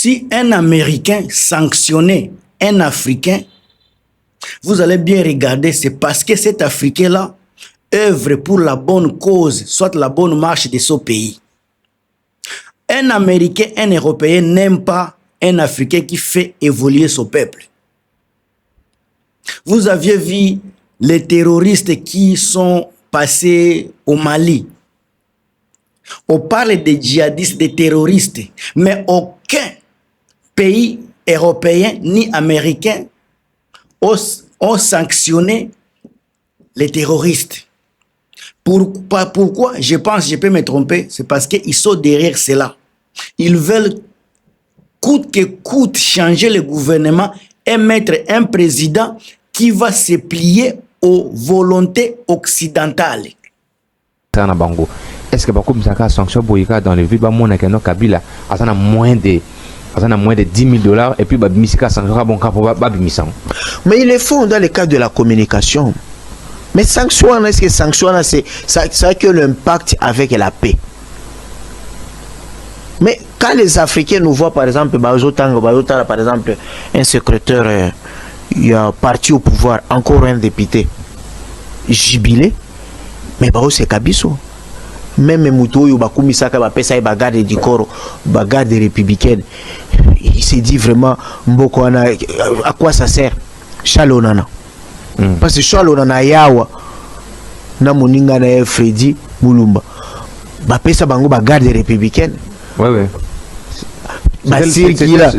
Si un Américain sanctionnait un Africain, vous allez bien regarder, c'est parce que cet Africain-là œuvre pour la bonne cause, soit la bonne marche de son pays. Un Américain, un Européen n'aime pas un Africain qui fait évoluer son peuple. Vous aviez vu les terroristes qui sont passés au Mali. On parle des djihadistes, des terroristes, mais aucun pays européen ni américain ont sanctionné les terroristes. Pourquoi? Je pense, je peux me tromper, c'est parce qu'ils sont derrière cela. Ils veulent coûte que coûte changer le gouvernement et mettre un président qui va se plier aux volontés occidentales. Est-ce que beaucoup de sanctions dans le vide, Kabila a moins de 10 000 $, et puis mais ils le font dans le cadre de la communication. Mais sanction, est-ce que sanction, ça a que l'impact avec la paix? Mais quand les Africains nous voient, par exemple, par exemple, un secrétaire il a parti au pouvoir, encore un député, jubilé, mais c'est Kabiso. Même Moutou, Bakumisaka, Bapesa, Bagarde du corps, Bagarde républicaine, il s'est dit vraiment, Mbokwana, à quoi ça sert? Chalonana. Parce que Chalonana Yawa, Namuninga na Freddy Moulumba, Bapesa Bango, Bagarde républicaine. Ouais.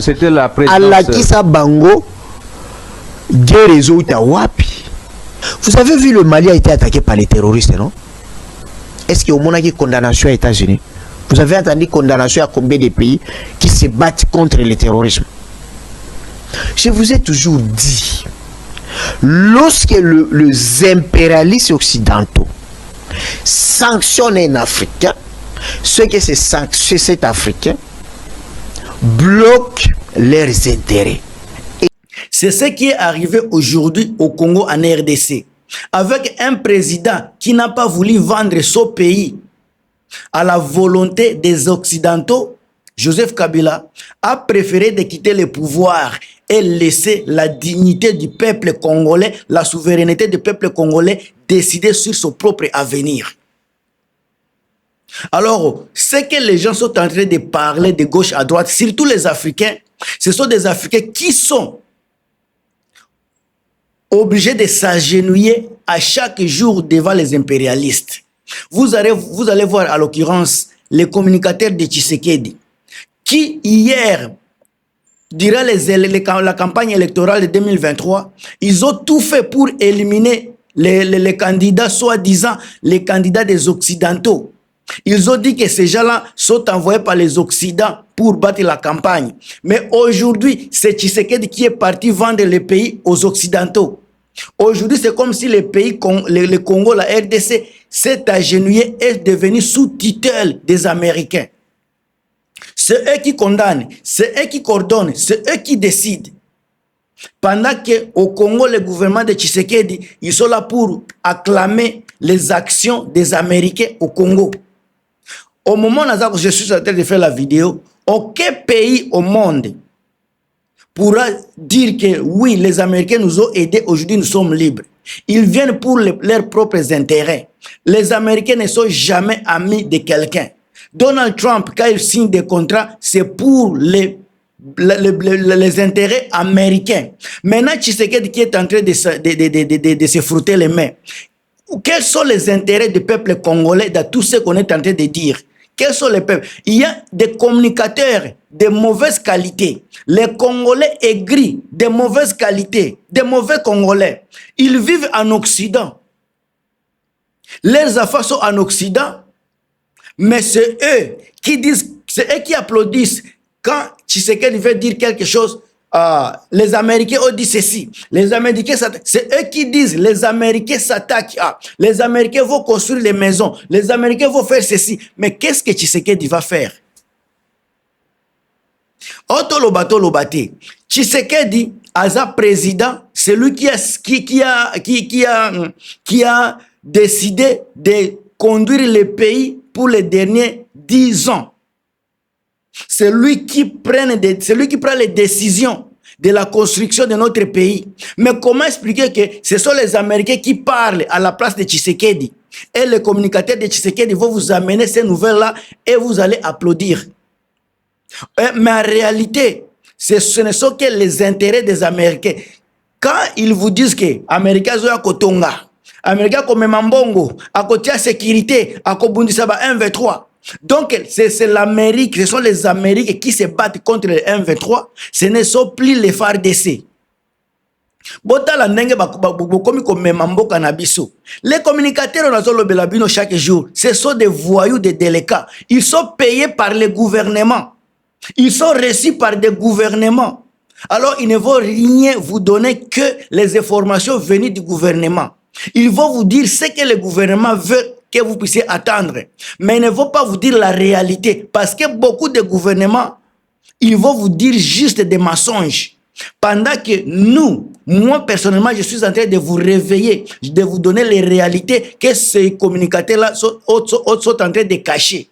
C'était la présidence. Alakisa Bango, Guérezo Tawapi. Vous avez vu, le Mali a été attaqué par les terroristes, non? Est-ce qu'il y a une condamnation aux États-Unis? Vous avez entendu condamnation à combien de pays qui se battent contre le terrorisme? Je vous ai toujours dit, lorsque les impérialistes occidentaux sanctionnent un Africain, ce que cet Africain bloque leurs intérêts. C'est ce qui est arrivé aujourd'hui au Congo en RDC. Avec un président qui n'a pas voulu vendre son pays à la volonté des Occidentaux, Joseph Kabila a préféré de quitter le pouvoir et laisser la dignité du peuple congolais, la souveraineté du peuple congolais décider sur son propre avenir. Alors, ce que les gens sont en train de parler de gauche à droite, surtout les Africains, ce sont des Africains qui sont obligés de s'agenouiller à chaque jour devant les impérialistes. Vous allez voir à l'occurrence les communicateurs de Tshisekedi qui hier, durant la campagne électorale de 2023, ils ont tout fait pour éliminer les candidats, soi-disant les candidats des Occidentaux. Ils ont dit que ces gens-là sont envoyés par les Occidents pour battre la campagne. Mais aujourd'hui, c'est Tshisekedi qui est parti vendre le pays aux Occidentaux. Aujourd'hui, c'est comme si le Congo, la RDC, s'est agenouillé et est devenu sous tutelle des Américains. C'est eux qui condamnent, c'est eux qui coordonnent, c'est eux qui décident. Pendant qu'au Congo, le gouvernement de Tshisekedi, ils sont là pour acclamer les actions des Américains au Congo. Au moment où je suis en train de faire la vidéo, aucun pays au monde pourra dire que oui, les Américains nous ont aidés, aujourd'hui nous sommes libres. Ils viennent pour leurs propres intérêts. Les Américains ne sont jamais amis de quelqu'un. Donald Trump, quand il signe des contrats, c'est pour les intérêts américains. Maintenant, Tshisekedi qui est en train de se frotter les mains. Quels sont les intérêts du peuple congolais dans tout ce qu'on est en train de dire? Quels sont les peuples? Il y a des communicateurs de mauvaise qualité. Les Congolais aigris, de mauvaise qualité, de mauvais Congolais. Ils vivent en Occident. Leurs affaires sont en Occident, mais c'est eux qui disent, c'est eux qui applaudissent quand Tshisekedi veut dire quelque chose. Les Américains ont dit ceci. Les Américains s'attaquent. C'est eux qui disent les Américains s'attaquent. Les Américains vont construire les maisons. Les Américains vont faire ceci. Mais qu'est-ce que Tshisekedi va faire? Otolobato lobate. Tshisekedi, Aza président, c'est lui qui a décidé de conduire le pays pour les derniers 10 ans. C'est lui qui prend les décisions de la construction de notre pays. Mais comment expliquer que ce sont les Américains qui parlent à la place de Tshisekedi et les communicateurs de Tshisekedi vont vous amener ces nouvelles-là et vous allez applaudir. Mais en réalité, ce ne sont que les intérêts des Américains. Quand ils vous disent que les Américains sont à Kotonga, les Américains comme Mambongo, à côté de sécurité, à Kobundisaba 1v3. Donc, c'est l'Amérique, ce sont les Américains qui se battent contre les 1v3. Ce ne sont plus les FARDC. Les communicateurs chaque jour, ce sont des voyous, des délicats. Ils sont payés par le gouvernement. Ils sont reçus par des gouvernements. Alors, ils ne vont rien vous donner que les informations venues du gouvernement. Ils vont vous dire ce que le gouvernement veut que vous puissiez attendre. Mais ils ne vont pas vous dire la réalité. Parce que beaucoup de gouvernements, ils vont vous dire juste des mensonges. Pendant que nous, moi personnellement, je suis en train de vous réveiller, de vous donner les réalités que ces communicateurs-là sont en train de cacher.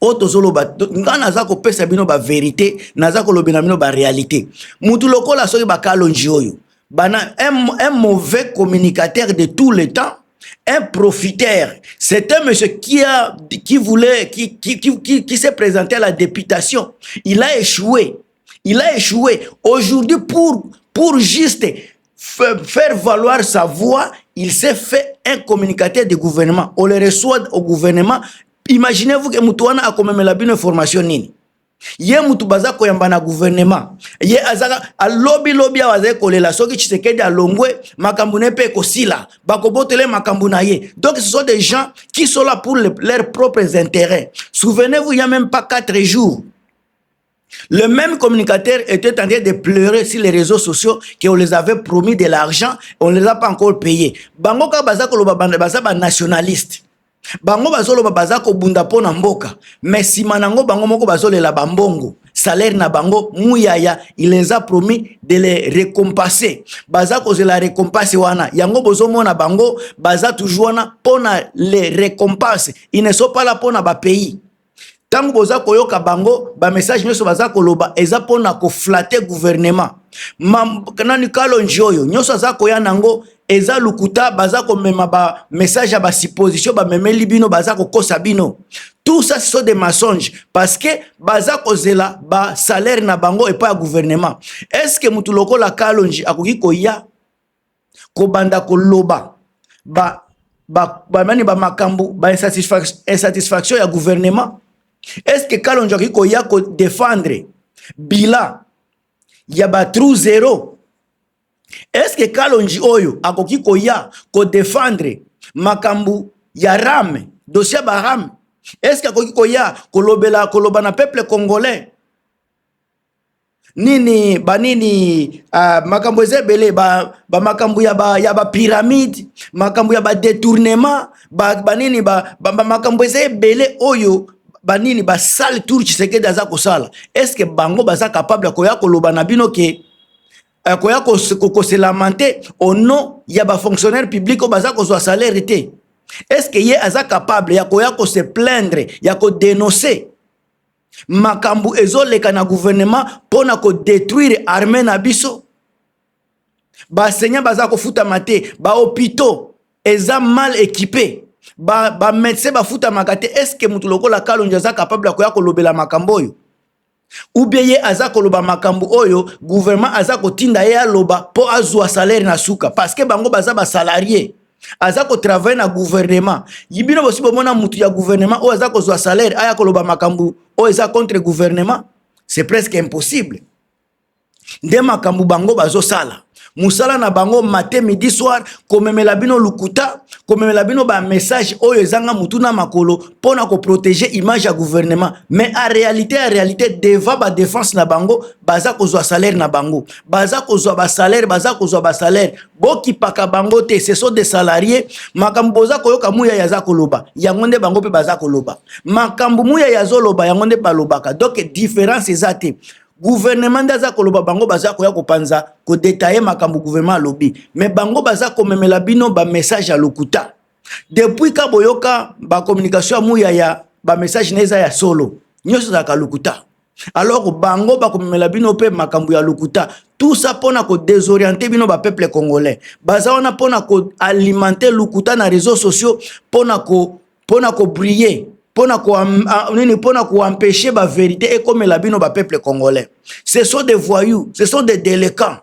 Nga nazako pesa bino ba vérité, nazako lobena bino ba réalité. Mutu lokola soki ba kalonji oyo. Bana un mauvais communicateur de tout le temps, un profiteur. C'est un monsieur qui s'est présenté à la députation. Il a échoué. Il a échoué. Aujourd'hui, pour juste faire valoir sa voix, il s'est fait un communicateur de gouvernement. On le reçoit au gouvernement. Imaginez-vous que Moutouana a comme même une information nini. Ye mutu baza koyamba na gouvernement. Ye azaka a lobby awaze kolela soki Tshisekedi a longwe makambu nepe kosila bakobotele makambu na ye. Donc ce sont des gens qui sont là pour leurs propres intérêts. Souvenez-vous, il y a même pas 4 jours. Le même communicateur était en train de pleurer sur les réseaux sociaux qu'on les avait promis de l'argent, on ne les a pas encore payés. Bango ka baza koloba baza ba nationaliste. Bango bazolo baza ko bunda pona mboka, mais si manango bango moko bazole la bambongo salaire na bango muyaya, il les a promis de les récompenser. Baza ko la récompense wana yango bozo mona bango baza toujours wana pona les récompenses, ils ne sont pas là pona ba pays. Tango boza koyoka bango ba message nyoso baza koloba eza pona ko flatter gouvernement. Kanani kalonji oyo nyoso aza koya nango eza lukuta baza ko mema ba message ba supposition ba memeli bino baza ko kosa bino. Tout ça ce sont des mensonges parce que baza ko zela ba salaire na bango et pas gouvernement. Est-ce que mutu lokola kalonji akoki koya ko banda ko loba ba mani ba makambu ba insatisfaction ya gouvernement? Est-ce que kalonji akoki koya ko défendre bilan ya ba trou zéro? Est-ce que kalonji oyo akoki koya ko défendre makambu ya rame dossier ba rame? Est-ce que akoki koya koloba na peuple congolais nini makambu ezebele ba makambu ya ba pyramide, makambu ya ba détournement makambu ezebele oyo banini ba sale tour Tshisekedi aza kosala? Est-ce que bango baza capable koya koloba na bino ke koya ko se lamenter au nom ya ba fonctionnaire public ko baza ko zo salaire te? Est-ce que ye aza capable ya koya ko se plaindre ya ko dénoncer makambu ezoleka na gouvernement pona ko détruire armée na biso? Ba seigneur baza ko futa mate, ba hôpitaux eza mal équipés, ba médecin ba futa makate. Est-ce que mutu lokola kalonji aza capable koya ko lobela makambo oyo? Ou bien ye aza koloba makambu oyo gouvernement aza kotinda ye aloba po azwa salaire na suka parce que bango baza ba salarié aza ko travailler na gouvernement. Yibino bosi bomona mutu ya gouvernement o aza kozwa salaire aya koloba makambu o eza contre gouvernement, c'est presque impossible. Nde makambu bango bazo sala musala na bango matin midi soir komemela bino lukuta, komemela bino ba message oyo ezanga mutu na makolo pona ko protéger image ya gouvernement. Mais en réalité devant ba défense na bango baza kozwa salaire na bango, baza kozwa ba salaire boki paka bango te, ce sont des salariés. Makambu boza koyoka muya yaza koloba yango nde bango pe baza koloba makambu muya yazo loba yango nde balobaka. Donc différence ezate gouvernement daza koloba bango baza koya kopanza ko détailler makambu gouvernement lobby, mais bango baza ko memela bino ba message à lokuta. Depuis ka boyoka ba communication muya ya ba message neza ya solo nyonso ezalaka lokuta. Alors bango bakomemela bino pe makambo ya lokuta, tout ça pona ko désorienter bino ba peuple congolais. Baza wana pona ko alimenter lokuta na réseaux sociaux, pona ko briller, pona ko empêcher ba vérité et comme la bino ba peuple congolais. Ce sont des voyous, ce sont des délinquants.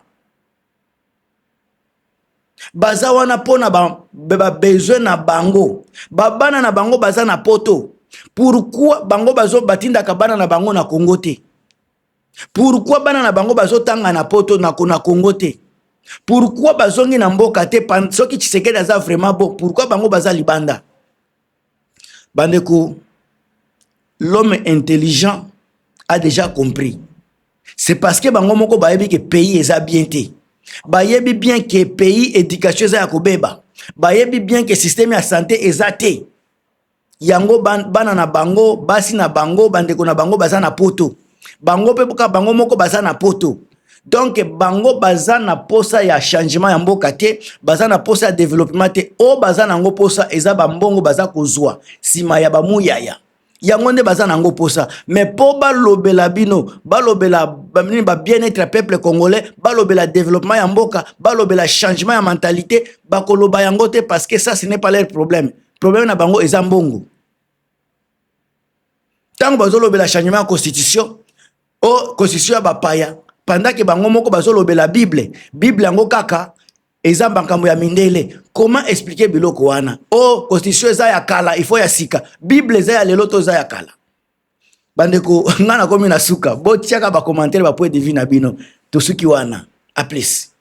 Baza wana pona ba besoin na bango, babana na bango baza na poto. Pourquoi bango bazo batinda kabana na bango na Congo te? Pourquoi bana na bango bazo tanga na poto na Congo te? Pourquoi bazongi na mboka te soki Tshisekedi aza vraiment bon? Pourquoi bango baza libanda? Bandeko, l'homme intelligent a déjà compris. C'est parce que bango moko bayebi que pays eza bien te. Bayebi bien que pays éducation eza ya kobeba. Bayebi bien que système ya santé eza te. Yango bana na bango, basi na bango, bandeko na bango baza na poto. Bango pe buka bango moko baza na poto. Donc bango baza na posa ya changement ya mboka te, baza na posa ya développement te. O baza na ngo posa eza ba mbongo baza kozwa sima ya ba muyaya. Yango nde baza na ngo posa. Mais po balobela bino, balobela ba bien-être peuple congolais, balobela développement ya mboka, balobela changement ya mentalité, bakoloba yango te parce que ça ce n'est pas leur problème. Problème na bango eza mbongo. Tango bazolobela changement ya constitution, o constitution ya bapaya, pendant que bango moko bazolobela Bible, Bible yango kaka eza makambo ya mindele. Comment expliquer biloko wana? O constitution eza ya kala, il faut ya sika. Bible eza ya lelo to eza ya kala. Bandeko ngana komi na suka, botiaka ba commentaire ba point de vue na bino, to suki wana. A plus.